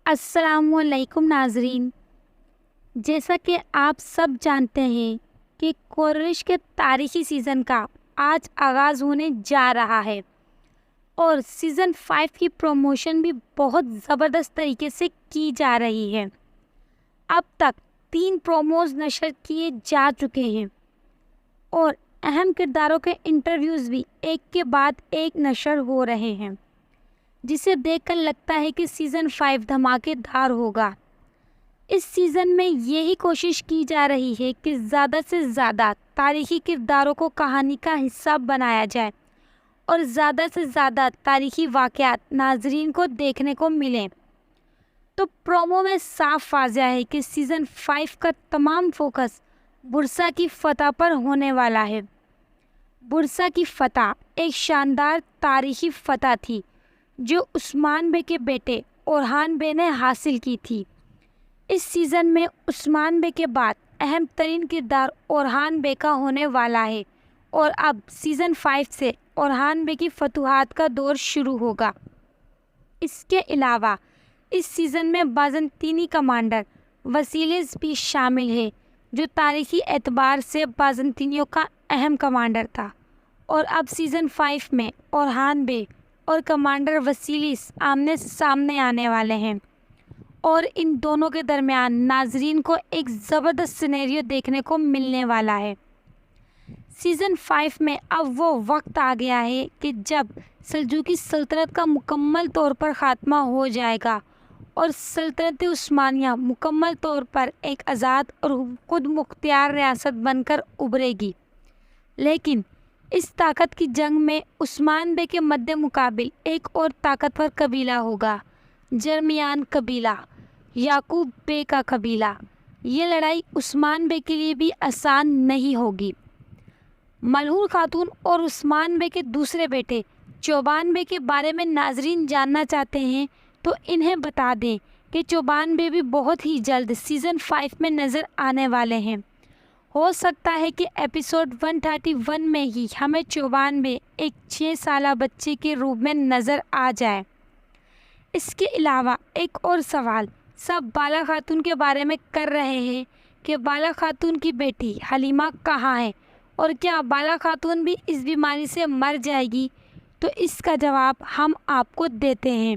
अस्सलाम वालेकुम नाजरीन। जैसा कि आप सब जानते हैं कि कोरिश के तारीखी सीज़न का आज आगाज़ होने जा रहा है और सीज़न 5 की प्रमोशन भी बहुत ज़बरदस्त तरीके से की जा रही है। अब तक 3 प्रोमोज नशर किए जा चुके हैं और अहम किरदारों के इंटरव्यूज़ भी एक के बाद एक नशर हो रहे हैं, जिसे देखकर लगता है कि सीज़न 5 धमाकेदार होगा। इस सीज़न में यही कोशिश की जा रही है कि ज़्यादा से ज़्यादा तारीख़ी किरदारों को कहानी का हिस्सा बनाया जाए और ज़्यादा से ज़्यादा तारीख़ी वाक़यात नाज़रीन को देखने को मिलें। तो प्रोमो में साफ वाज़ह है कि सीज़न 5 का तमाम फोकस बुरसा की फ़तह पर होने वाला है। बुरसा की फ़तह एक शानदार तारीख़ी फ़तह थी जो उस्मान बे के बेटे ओरहान बे ने हासिल की थी। इस सीज़न में उस्मान बे के बाद अहम तरीन किरदार ओरहान बे का होने वाला है और अब सीज़न 5 से ओरहान बे की फतूहात का दौर शुरू होगा। इसके अलावा इस सीज़न में बाज़ंतीनी कमांडर वसीलिस भी शामिल है, जो तारीख़ी एतबार से बाज़ंतीनियों का अहम कमांडर था और अब सीज़न 5 में ओरहान बे और कमांडर वसीलिस आमने सामने आने वाले हैं और इन दोनों के दरमियान नाजरीन को एक ज़बरदस्त सिनेरियो देखने को मिलने वाला है। सीज़न 5 में अब वो वक्त आ गया है कि जब सल्जूकी सल्तनत का मुकम्मल तौर पर ख़ात्मा हो जाएगा और सल्तनत उस्मानिया मुकम्मल तौर पर एक आज़ाद और खुद मुख्तियार रियासत बनकर उभरेगी। लेकिन इस ताकत की जंग में उस्मान बे के मद्दे मुकाबिल एक और ताकतवर कबीला होगा, जरमियान कबीला, याकूब बे का कबीला। ये लड़ाई उस्मान बे के लिए भी आसान नहीं होगी। मलहूर खातून और उस्मान बे के दूसरे बेटे चौबान बे के बारे में नाजरीन जानना चाहते हैं तो इन्हें बता दें कि चौबान बे भी बहुत ही जल्द सीज़न 5 में नज़र आने वाले हैं। हो सकता है कि एपिसोड 131 में ही हमें चौबान बे एक 6 साला बच्चे के रूप में नज़र आ जाए। इसके अलावा एक और सवाल सब बाला खातून के बारे में कर रहे हैं कि बाला खातून की बेटी हलीमा कहाँ है और क्या बाला खातून भी इस बीमारी से मर जाएगी, तो इसका जवाब हम आपको देते हैं।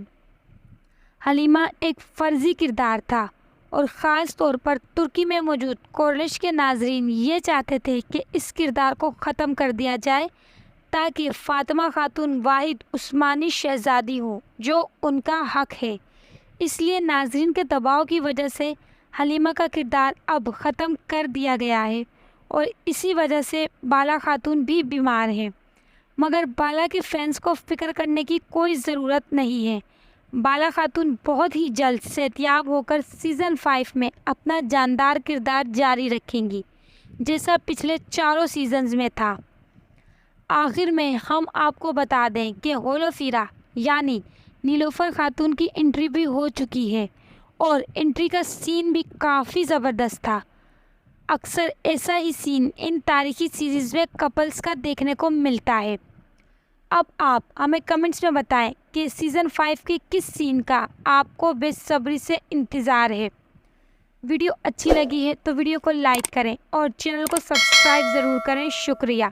हलीमा एक फ़र्ज़ी किरदार था और ख़ास तौर पर तुर्की में मौजूद कोरिश के नाजरीन ये चाहते थे कि इस किरदार को ख़त्म कर दिया जाए ताकि फ़ातिमा खातून वाहिद उस्मानी शहज़ादी हो जो उनका हक़ है। इसलिए नाजरीन के दबाव की वजह से हलीमा का किरदार अब ख़त्म कर दिया गया है और इसी वजह से बाला खातून भी बीमार है। मगर बाला के फैंस को फ़िक्र करने की कोई ज़रूरत नहीं है। बाला खातून बहुत ही जल्द सेहतियाब होकर सीज़न 5 में अपना जानदार किरदार जारी रखेंगी, जैसा पिछले 4 सीज़न्स में था। आखिर में हम आपको बता दें कि होलोफीरा यानी नीलोफर खातून की एंट्री भी हो चुकी है और एंट्री का सीन भी काफ़ी ज़बरदस्त था। अक्सर ऐसा ही सीन इन तारीख़ी सीरीज़ में कपल्स का देखने को मिलता है। अब आप हमें कमेंट्स में बताएं कि सीज़न 5 के किस सीन का आपको बेसब्री से इंतज़ार है। वीडियो अच्छी लगी है तो वीडियो को लाइक करें और चैनल को सब्सक्राइब ज़रूर करें। शुक्रिया।